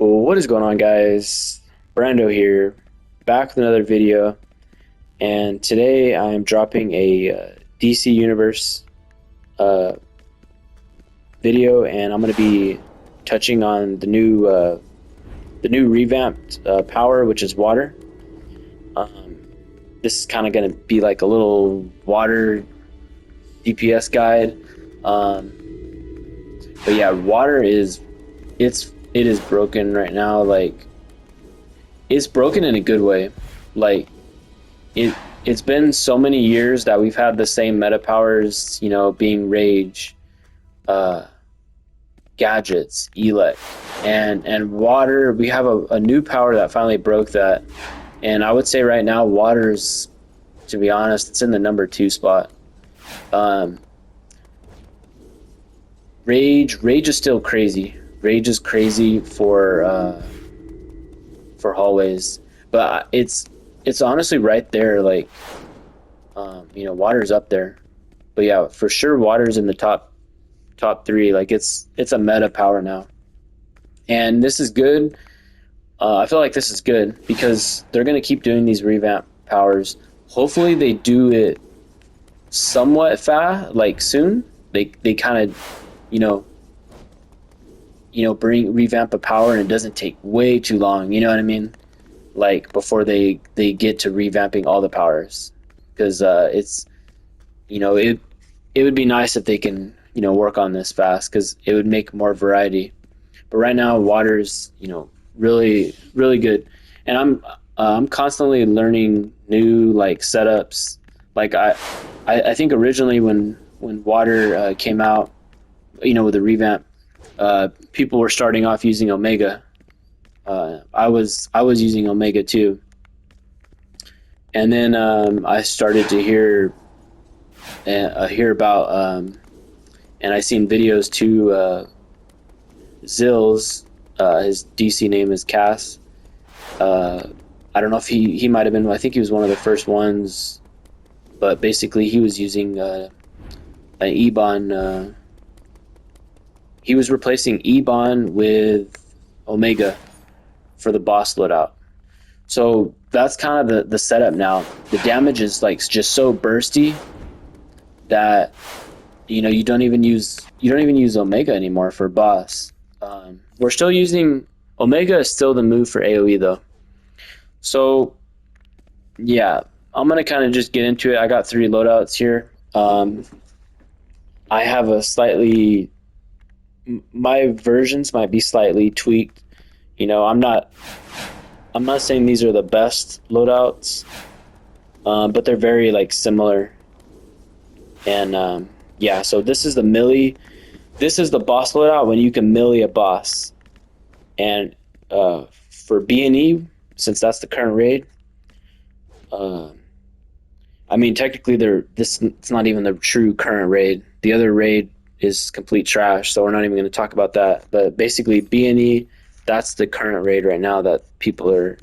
Well, what is going on, guys? Brando here, back with another video, and today I'm dropping a DC Universe uh, video, and I'm going to be touching on the new revamped power, which is water. Um, this is kind of going to be like a little water DPS guide. Um, but yeah, water it is broken right now. Like, it's broken in a good way. Like, it's been so many years that we've had the same meta powers, being rage, uh gadgets, elect, and water. We have a new power that finally broke that, and I would say right now water's, to be honest, it's in the number 2 spot. um rage is still crazy. Rage is crazy for hallways, but it's honestly right there. Like, water's up there. But yeah, for sure, water's in the top 3. Like, it's a meta power now, and this is good. I feel like this is good because they're gonna keep doing these revamp powers. Hopefully, they do it somewhat fast, like soon. They kind of, bring revamp a power, and it doesn't take way too long. You know what I mean? Like, before they get to revamping all the powers, because it's, it would be nice if they can, work on this fast, because it would make more variety. But right now, water's, really really good, and I'm constantly learning new, like, setups. Like, I think originally when water came out, with the revamp, people were starting off using Omega. I was using Omega too, and then I started to hear about, and I seen videos too. Zill's, his DC name is Cass. I don't know if he might have been. I think he was one of the first ones, but basically he was using an Ebon. He was replacing Ebon with Omega for the boss loadout. So that's kind of the setup now. The damage is, like, just so bursty that you don't even use Omega anymore for boss. We're still using Omega. Is still the move for AoE though. So yeah, I'm gonna kind of just get into it. I got 3 loadouts here. I have my versions might be slightly tweaked. I'm not saying these are the best loadouts, but they're very, like, similar. And yeah, so this is the melee. This is the boss loadout when you can melee a boss. And for B&E, since that's the current raid, I mean, technically it's not even the true current raid. The other raid is complete trash, so we're not even going to talk about that. But basically, B&E, that's the current raid right now that people are,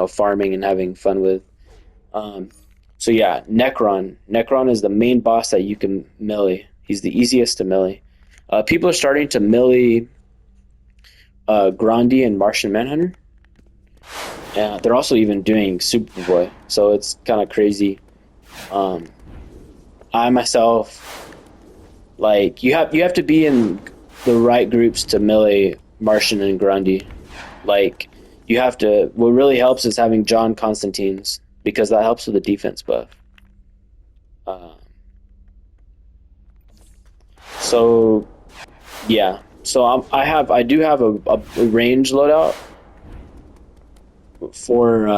farming and having fun with. So yeah, Necron. Necron is the main boss that you can melee. He's the easiest to melee. People are starting to melee Grandi and Martian Manhunter. They're also even doing Superboy, so it's kind of crazy. I myself, like, you have to be in the right groups to melee Martian and Grandi. Like, you have to. What really helps is having John Constantine's, because that helps with the defense buff. So yeah, so I do have a range loadout for,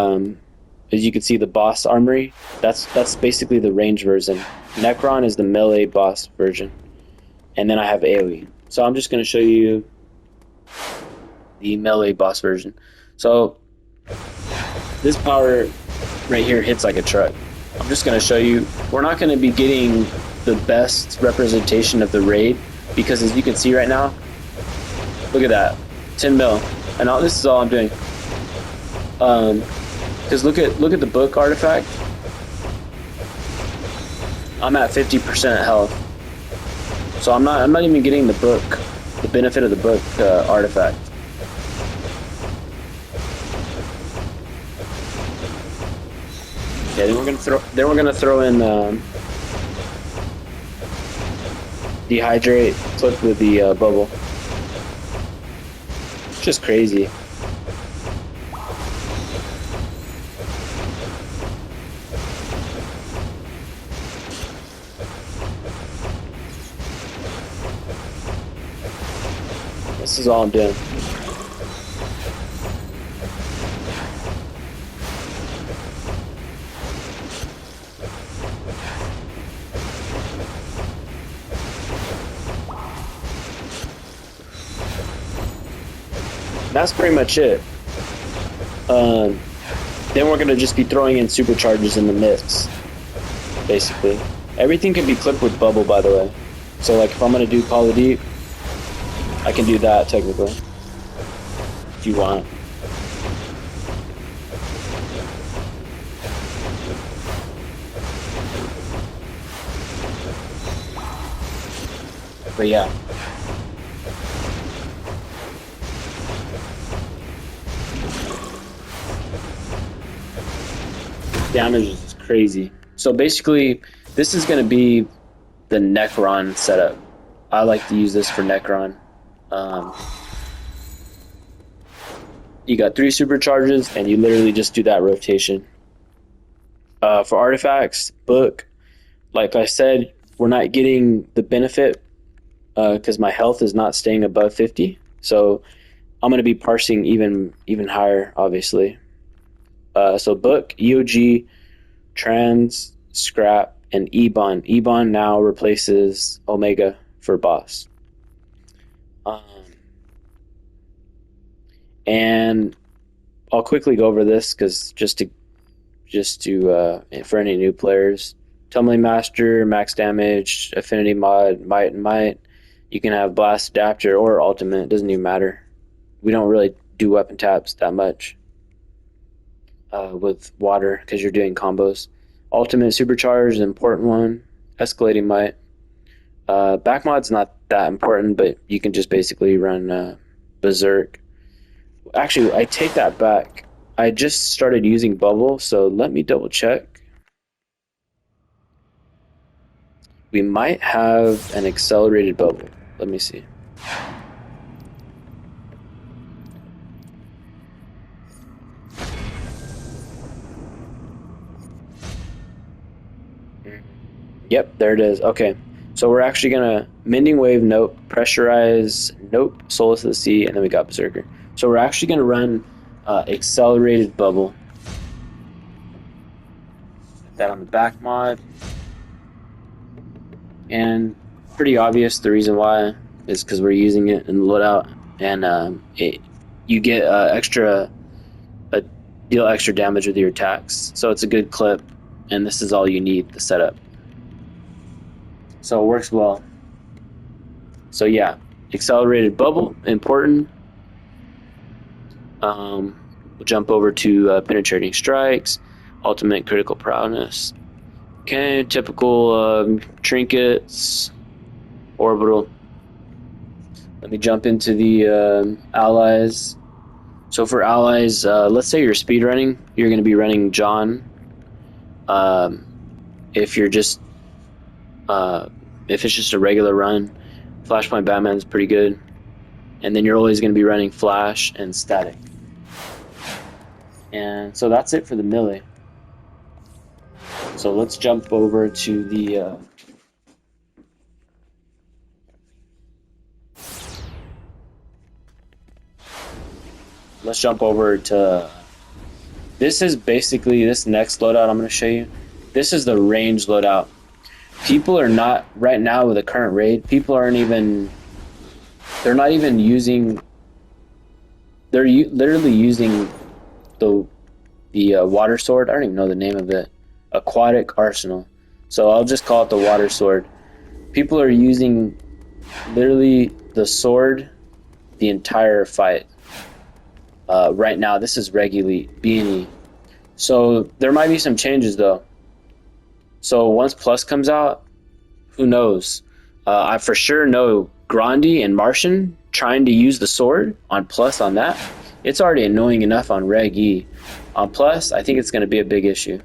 as you can see, the boss armory. That's basically the range version. Necron is the melee boss version, and then I have AoE. So I'm just going to show you the melee boss version. So this power right here hits like a truck. I'm just going to show you. We're not going to be getting the best representation of the raid, because as you can see right now, look at that, 10 mil, and this is all I'm doing. Because look at the book artifact. I'm at 50% health, so I'm not even getting the benefit of the book artifact. Yeah, then we're gonna throw in dehydrate clip with the bubble. Just crazy. This is all I'm doing. That's pretty much it. Then we're gonna just be throwing in supercharges in the mix, basically. Everything can be clipped with bubble, by the way. So like if I'm gonna do Call of Duty, I can do that technically, if you want. But yeah. Damage is crazy. So basically, this is going to be the Necron setup. I like to use this for Necron. You got 3 supercharges, and you literally just do that rotation. For artifacts, book, like I said, we're not getting the benefit because my health is not staying above 50. So I'm going to be parsing even higher, obviously. So book, EOG, trans, scrap, and Ebon. Ebon now replaces Omega for boss. And I'll quickly go over this because just to for any new players, Tumbling Master, max damage, affinity mod, might and might. You can have blast adapter or ultimate. It doesn't even matter. We don't really do weapon taps that much with water because you're doing combos. Ultimate supercharge is an important one. Escalating might. Back mod's not that important, but you can just basically run berserk. Actually, I take that back. I just started using bubble, so let me double check. We might have an accelerated bubble. Let me see. Yep, there it is. Okay, so we're actually gonna Mending Wave, nope, Pressurize, nope, Solace of the Sea, and then we got Berserker. So we're actually gonna run accelerated bubble. Put that on the back mod, and pretty obvious the reason why is because we're using it in the loadout, and you get deal extra damage with your attacks. So it's a good clip, and this is all you need, the setup. So it works well. So yeah, accelerated bubble, important. We'll jump over to penetrating strikes, ultimate critical prowess. Okay, typical trinkets, orbital. Let me jump into the allies. So for allies, let's say you're speedrunning, you're going to be running John. If you're just if it's just a regular run, Flashpoint Batman's pretty good. And then you're always going to be running Flash and Static. And so that's it for the melee. So let's jump over to the let's jump over to this is basically this next loadout I'm going to show you. This is the range loadout. People are not right now with the current raid. People aren't even. They're not even using. They're literally using the water sword. I don't even know the name of it. Aquatic arsenal. So I'll just call it the water sword. People are using literally the sword the entire fight. Right now, this is regularly B&E. So there might be some changes though. So once Plus comes out, who knows? I for sure know Grandi and Martian trying to use the sword on Plus on that. It's already annoying enough on Reg E. On Plus, I think it's going to be a big issue.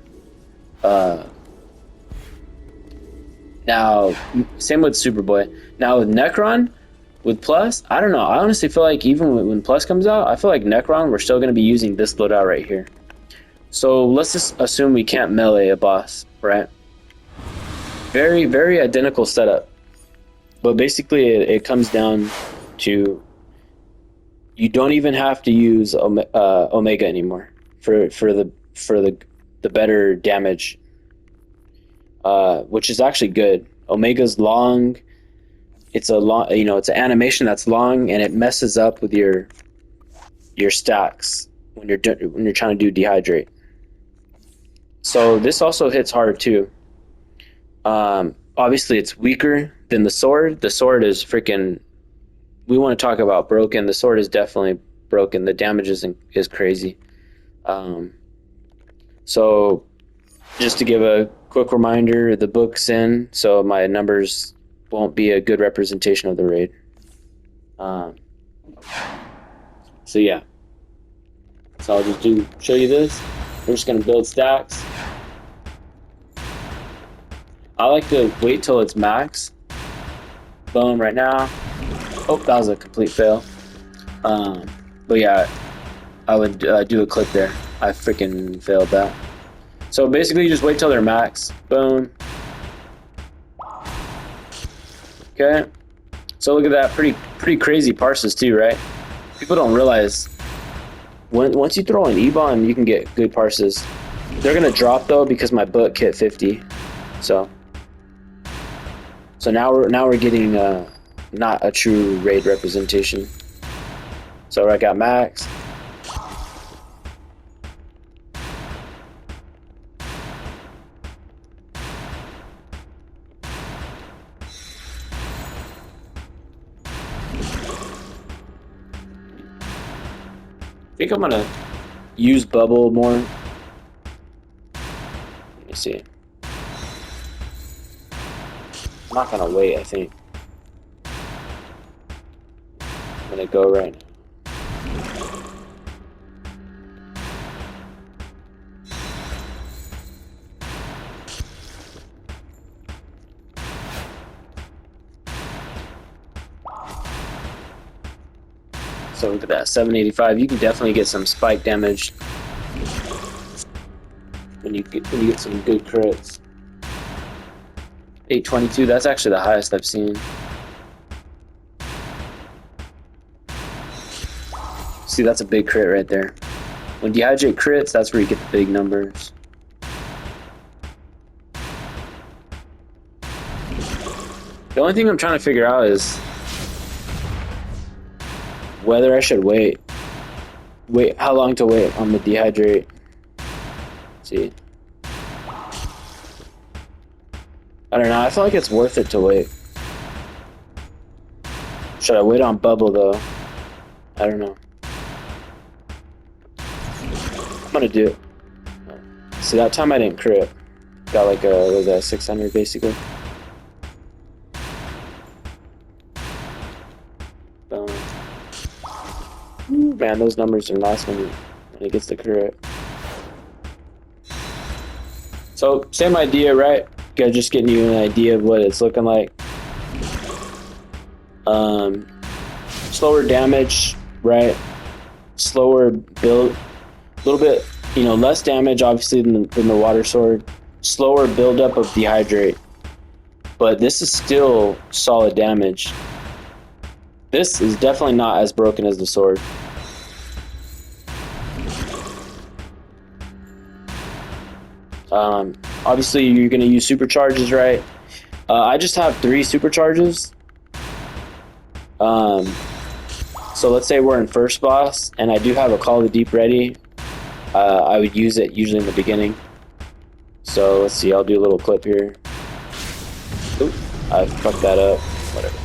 Uh, Now, same with Superboy. Now with Necron, with Plus, I don't know. I honestly feel like even when Plus comes out, I feel like Necron, we're still going to be using this loadout right here. So let's just assume we can't melee a boss, right? Very, very identical setup. But basically, it comes down to you don't even have to use Omega anymore for the better damage, which is actually good. Omega's long. It's a long, it's an animation that's long, and it messes up with your stacks when you're trying to do dehydrate. So this also hits hard too. Obviously, it's weaker than the sword. The sword is freaking. We want to talk about broken. The sword is definitely broken. The damage is crazy. Um, so just to give a quick reminder, the book's in, so my numbers won't be a good representation of the raid. So yeah, so I'll just show you this. We're just gonna build stacks. I like to wait till it's max. Boom, right now. Oh, that was a complete fail. But yeah, I would do a clip there. I freaking failed that. So basically, you just wait till they're max. Boom. Okay. So look at that, pretty crazy parses too, right? People don't realize once you throw an E-bomb, you can get good parses. They're gonna drop though because my book hit 50. So now we're getting not a true raid representation. So I got max. I think I'm gonna use bubble more. Let me see. I'm not gonna wait, I think. I'm gonna go right now. So look at that, 785. You can definitely get some spike damage when you get some good crits. 822. That's actually the highest I've seen. See, that's a big crit right there. When dehydrate crits, that's where you get the big numbers. The only thing I'm trying to figure out is whether I should wait how long to wait on the dehydrate. Let's see, I don't know, I feel like it's worth it to wait. Should I wait on bubble though? I don't know. I'm gonna do it. See, that time I didn't crit. Got like what was that, 600 basically. Man, those numbers are nice when it gets the crit. So, same idea, right? Just getting you an idea of what it's looking like. Slower damage, right? Slower build, a little bit, less damage obviously than the water sword. Slower buildup of dehydrate, but this is still solid damage. This is definitely not as broken as the sword. Obviously, you're going to use supercharges, right? I just have 3 supercharges. So let's say we're in first boss, and I do have a Call of the Deep ready. I would use it usually in the beginning. So let's see, I'll do a little clip here. Oop, I fucked that up. Whatever.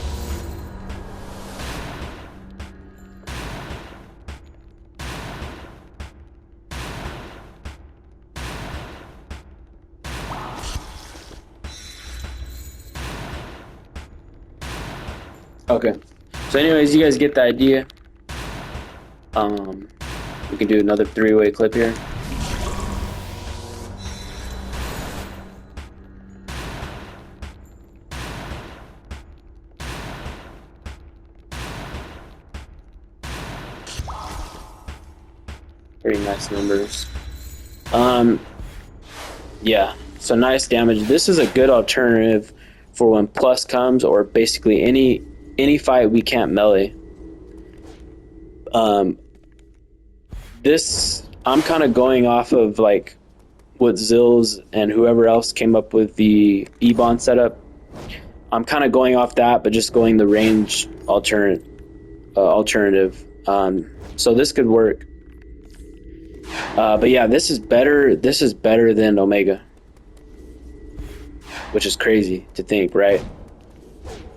Okay, so anyways, you guys get the idea. We can do another 3-way clip here. Pretty nice numbers. Yeah, so nice damage. This is a good alternative for when plus comes, or basically any fight we can't melee. This I'm kind of going off of like what Zills and whoever else came up with the E-Bond setup. I'm kind of going off that, but just going the range alternative. So this could work. But yeah, this is better. This is better than Omega, which is crazy to think, right?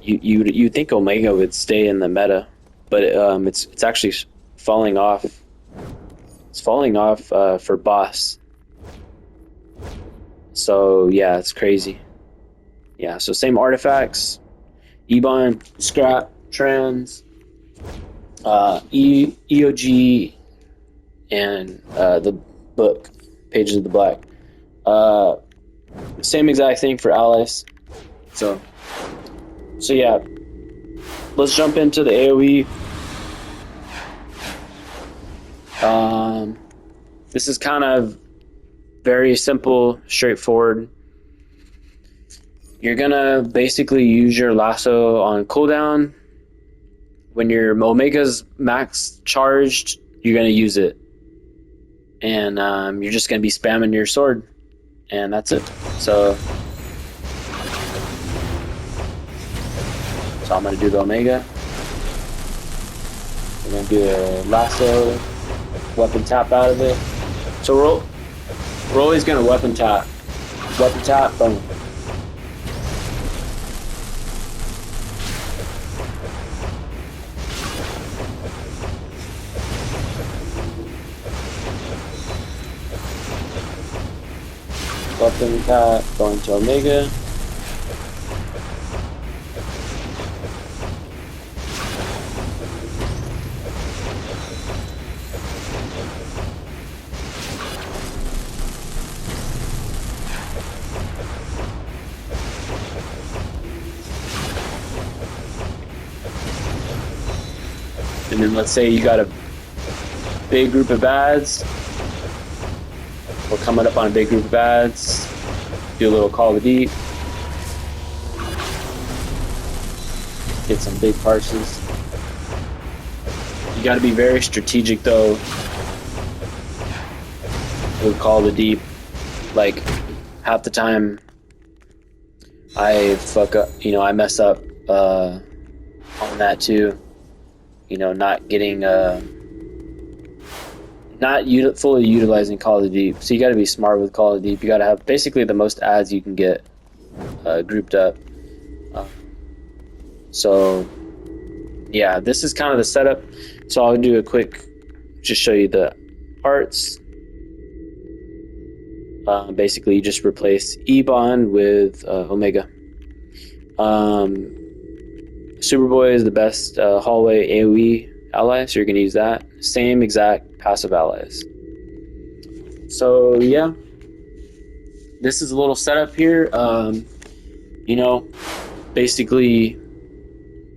You think Omega would stay in the meta, but it's actually falling off. It's falling off for boss. So yeah, it's crazy. Yeah, so same artifacts, E-Bond, Scrap, Trans, EOG, and the book, Pages of the Black. Same exact thing for allies. So yeah, let's jump into the AoE. This is kind of very simple, straightforward. You're gonna basically use your lasso on cooldown. When your Omega's max charged, you're gonna use it, and you're just gonna be spamming your sword, and that's it. So I'm gonna do the Omega. We're gonna do a lasso, weapon tap out of it. So we're always gonna weapon tap, boom. Weapon tap, going to Omega. And then let's say you got a big group of ads. We're coming up on a big group of ads. Do a little Call of the Deep. Get some big parses. You got to be very strategic though with Call of the Deep. Like half the time I fuck up, I mess up on that too. Not getting fully utilizing Call of the Deep. So you got to be smart with Call of the Deep. You got to have basically the most ads you can get grouped up. So yeah, this is kind of the setup. So I'll do a quick, just show you the parts. Basically, you just replace E-Bond with Omega. Superboy is the best hallway AoE ally, so you're going to use that. Same exact passive allies. So yeah, this is a little setup here. Basically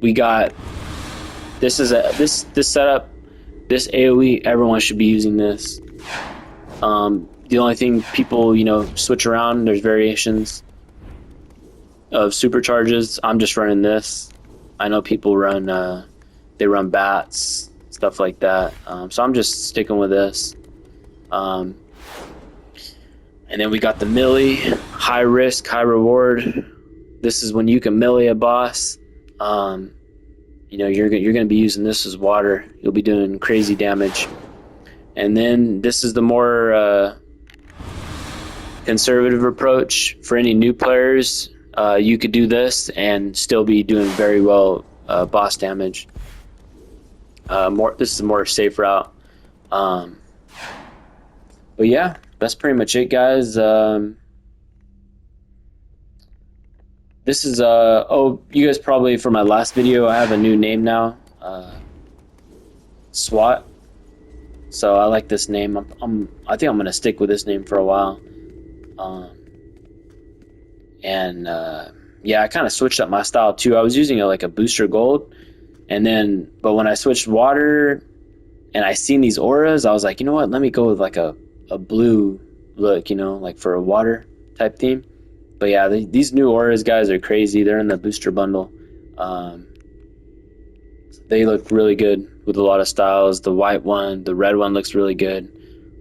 we got this setup, this AoE. Everyone should be using this. The only thing people switch around. There's variations of supercharges. I'm just running this. I know people run they run bats, stuff like that. So I'm just sticking with this. And then we got the melee, high risk, high reward. This is when you can melee a boss. You're going to be using this as water. You'll be doing crazy damage. And then this is the more conservative approach for any new players. You could do this and still be doing very well boss damage. This is a more safe route. But yeah, that's pretty much it, guys. This is you guys probably, for my last video, I have a new name now, SWAT. So I like this name. I think I'm gonna stick with this name for a while. Yeah, I kind of switched up my style too. I was using like a booster gold, but when I switched water and I seen these auras. I was like, you know what? Let me go with like a blue look, you know, like for a water type theme. But yeah, these new auras, guys, are crazy. They're in the booster bundle. Um, they look really good with a lot of styles. The white one, the red one looks really good.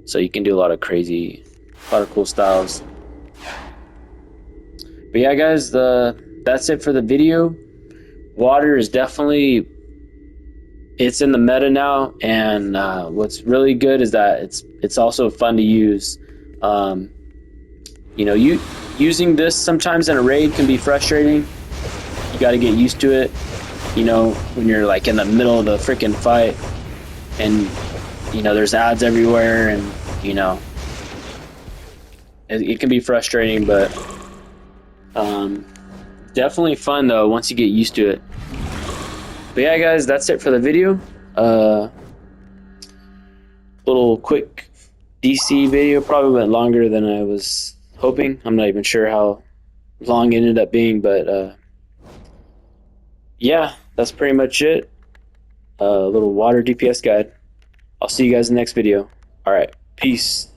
So you can do a lot of cool styles. But yeah, guys, that's it for the video. Water is definitely, it's in the meta now, and what's really good is that it's also fun to use. Um, you know, using this sometimes in a raid can be frustrating. You got to get used to it. You know, when you're like in the middle of the freaking fight, and you know there's ads everywhere, and you know it can be frustrating, but definitely fun though once you get used to it. But yeah, guys, that's it for the video. Little quick DC video, probably went longer than I was hoping. I'm not even sure how long it ended up being, but yeah, that's pretty much it. A little water DPS guide. I'll see you guys in the next video. All right, peace.